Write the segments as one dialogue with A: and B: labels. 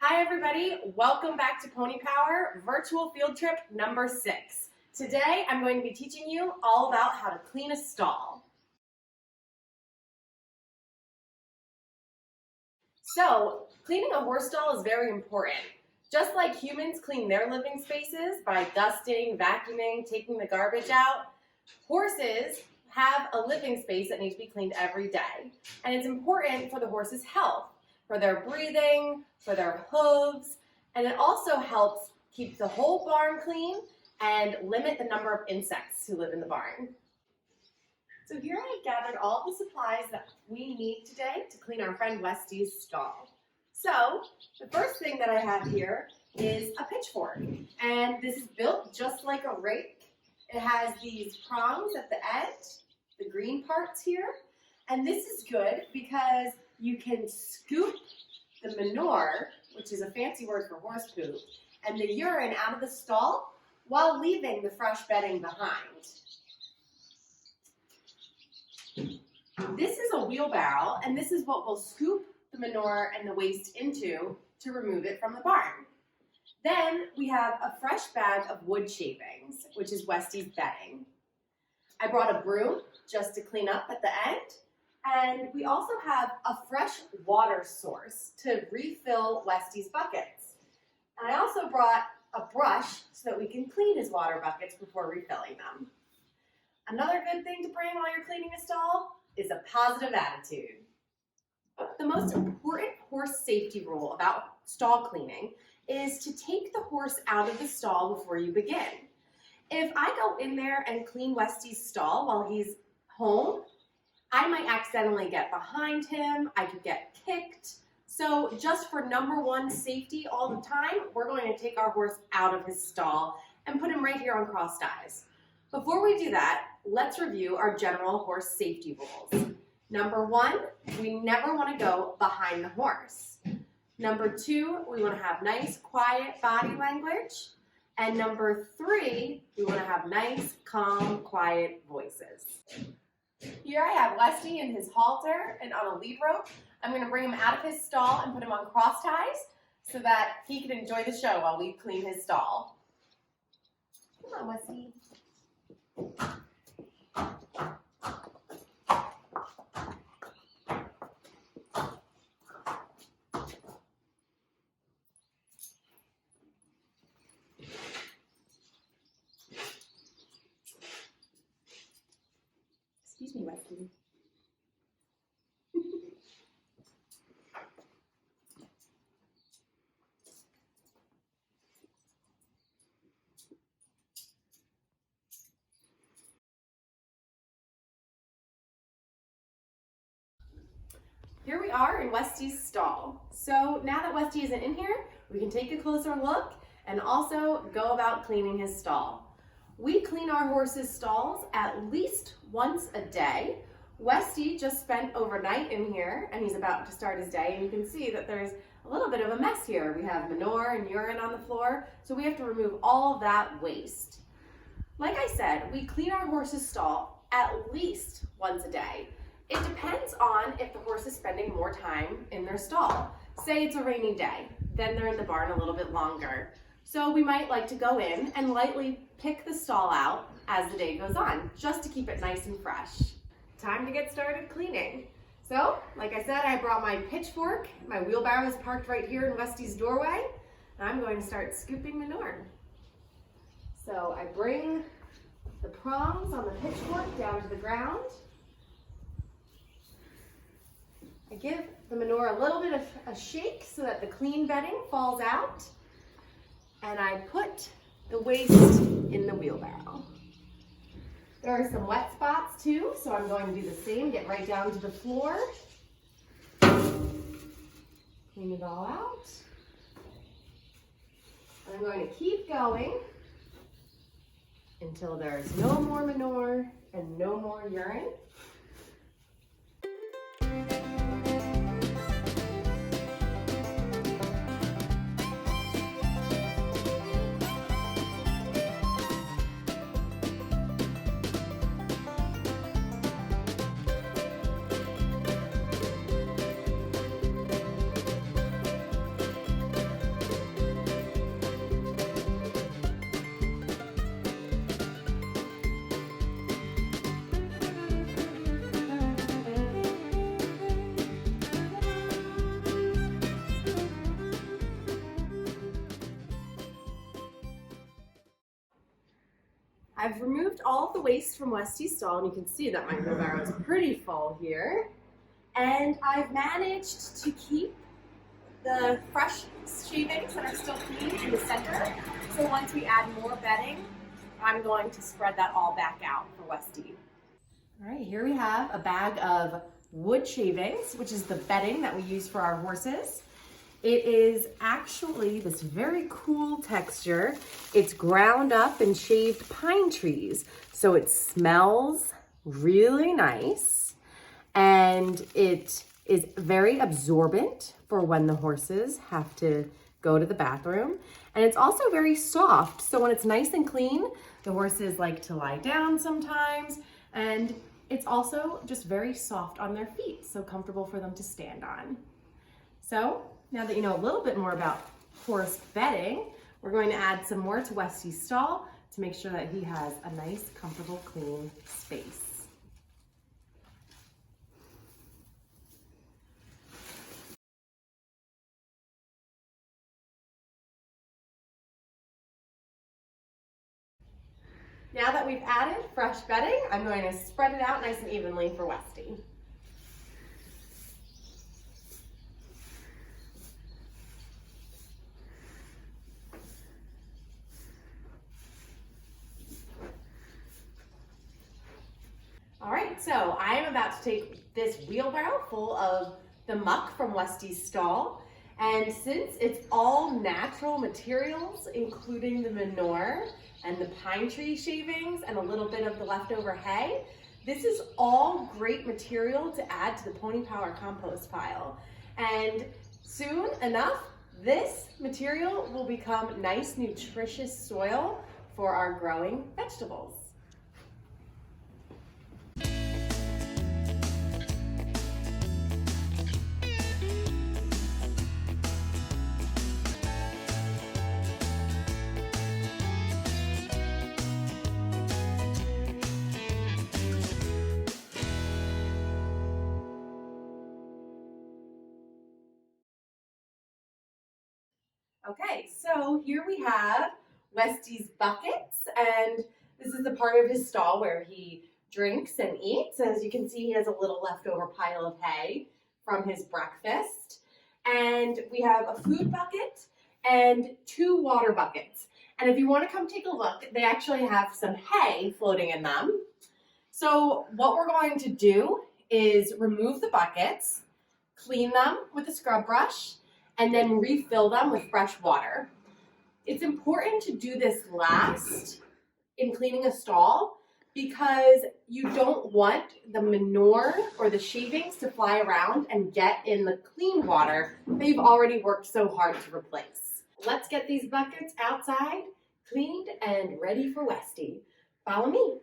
A: Hi everybody, welcome back to Pony Power Virtual Field Trip number 6. Today I'm going to be teaching you all about how to clean a stall. So, cleaning a horse stall is very important. Just like humans clean their living spaces by dusting, vacuuming, taking the garbage out, horses have a living space that needs to be cleaned every day. And it's important for the horse's health, for their breathing, for their hooves, and it also helps keep the whole barn clean and limit the number of insects who live in the barn. So here I've gathered all the supplies that we need today to clean our friend Westy's stall. So the first thing that I have here is a pitchfork, and this is built just like a rake. It has these prongs at the end, the green parts here, and this is good because you can scoop the manure, which is a fancy word for horse poop, and the urine out of the stall while leaving the fresh bedding behind. This is a wheelbarrow, and this is what we'll scoop the manure and the waste into to remove it from the barn. Then we have a fresh bag of wood shavings, which is Westy's bedding. I brought a broom just to clean up at the end. And we also have a fresh water source to refill Westy's buckets. And I also brought a brush so that we can clean his water buckets before refilling them. Another good thing to bring while you're cleaning a stall is a positive attitude. The most important horse safety rule about stall cleaning is to take the horse out of the stall before you begin. If I go in there and clean Westy's stall while he's home, I might accidentally get behind him, I could get kicked. So just for number one safety all the time, we're going to take our horse out of his stall and put him right here on crossed eyes. Before we do that, let's review our general horse safety rules. Number 1, we never want to go behind the horse. Number 2, we want to have nice, quiet body language. And number 3, we want to have nice, calm, quiet voices. Here I have Westy in his halter and on a lead rope. I'm going to bring him out of his stall and put him on cross ties so that he can enjoy the show while we clean his stall. Come on, Westy. Excuse me, Westy. Here we are in Westy's stall. So now that Westy isn't in here, we can take a closer look and also go about cleaning his stall. We clean our horses' stalls at least once a day. Westy just spent overnight in here and he's about to start his day, and you can see that there's a little bit of a mess here. We have manure and urine on the floor, so we have to remove all of that waste. Like I said, we clean our horses' stall at least once a day. It depends on if the horse is spending more time in their stall. Say it's a rainy day, then they're in the barn a little bit longer. So we might like to go in and lightly pick the stall out as the day goes on, just to keep it nice and fresh. Time to get started cleaning. So, like I said, I brought my pitchfork. My wheelbarrow is parked right here in Westy's doorway, and I'm going to start scooping manure. So I bring the prongs on the pitchfork down to the ground. I give the manure a little bit of a shake so that the clean bedding falls out. And I put the waste in the wheelbarrow. There are some wet spots too, so I'm going to do the same, get right down to the floor. Clean it all out. And I'm going to keep going until there's no more manure and no more urine. I've removed all of the waste from Westy's stall, and you can see that my wheelbarrow is pretty full here. And I've managed to keep the fresh shavings that are still clean in the center. So once we add more bedding, I'm going to spread that all back out for Westy. All right, here we have a bag of wood shavings, which is the bedding that we use for our horses. It is actually this very cool texture. It's ground up and shaved pine trees. So it smells really nice and it is very absorbent for when the horses have to go to the bathroom. And it's also very soft. So when it's nice and clean, the horses like to lie down sometimes. And it's also just very soft on their feet, so comfortable for them to stand on. So now that you know a little bit more about horse bedding, we're going to add some more to Westy's stall to make sure that he has a nice, comfortable, clean space. Now that we've added fresh bedding, I'm going to spread it out nice and evenly for Westy. All right, so I am about to take this wheelbarrow full of the muck from Westy's stall. And since it's all natural materials, including the manure and the pine tree shavings and a little bit of the leftover hay, this is all great material to add to the Pony Power compost pile. And soon enough, this material will become nice, nutritious soil for our growing vegetables. Okay, so here we have Westy's buckets, and this is the part of his stall where he drinks and eats. As you can see, he has a little leftover pile of hay from his breakfast. And we have a food bucket and 2 water buckets. And if you want to come take a look, they actually have some hay floating in them. So what we're going to do is remove the buckets, clean them with a scrub brush, and then refill them with fresh water. It's important to do this last in cleaning a stall because you don't want the manure or the shavings to fly around and get in the clean water that you've already worked so hard to replace. Let's get these buckets outside, cleaned and ready for Westy. Follow me.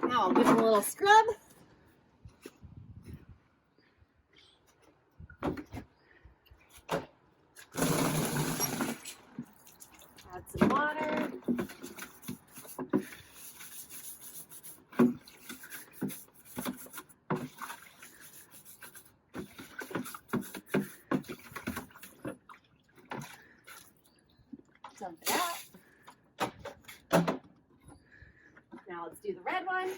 A: Now I'll give them a little scrub. Add some water. Dump it out. Now let's do the red one.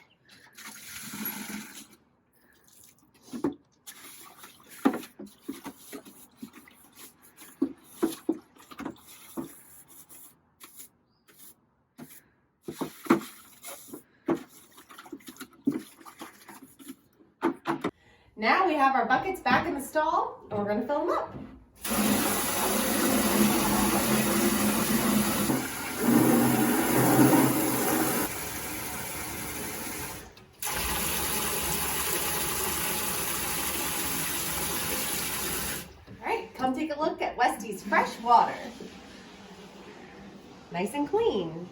A: Now we have our buckets back in the stall, and we're going to fill them up. All right, come take a look at Westy's fresh water. Nice and clean.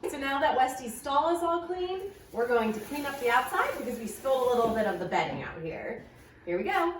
A: So now that Westy's stall is all clean, we're going to clean up the outside because we spilled a little bit of the bedding out here. Here we go.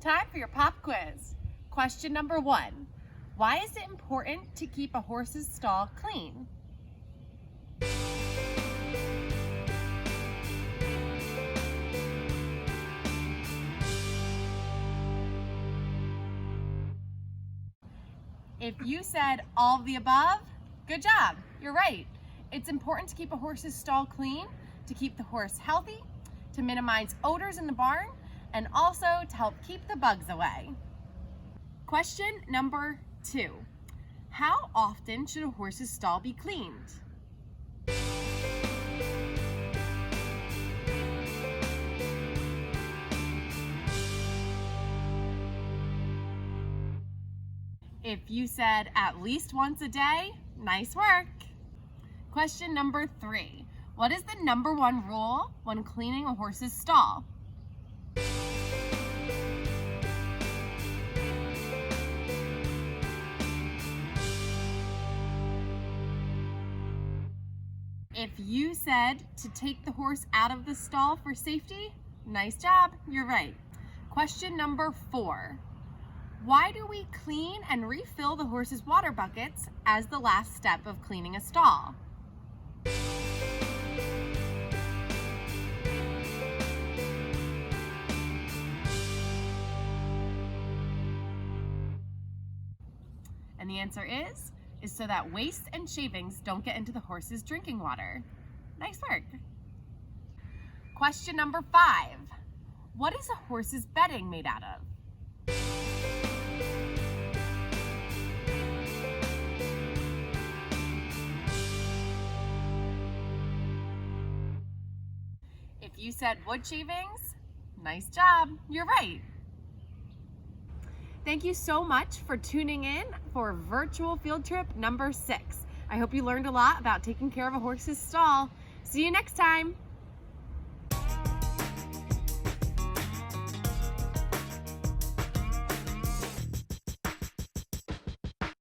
A: Time for your pop quiz. Question number 1. Why is it important to keep a horse's stall clean? If you said all of the above, good job, you're right. It's important to keep a horse's stall clean, to keep the horse healthy, to minimize odors in the barn, and also to help keep the bugs away. Question number 2. How often should a horse's stall be cleaned? If you said at least once a day, nice work. Question number 3. What is the number 1 rule when cleaning a horse's stall? If you said to take the horse out of the stall for safety, nice job, you're right. Question number 4. Why do we clean and refill the horse's water buckets as the last step of cleaning a stall? And the answer is so that waste and shavings don't get into the horse's drinking water. Nice work. Question number 5. What is a horse's bedding made out of? If you said wood shavings, nice job, you're right. Thank you so much for tuning in for virtual field trip number 6. I hope you learned a lot about taking care of a horse's stall. See you next time.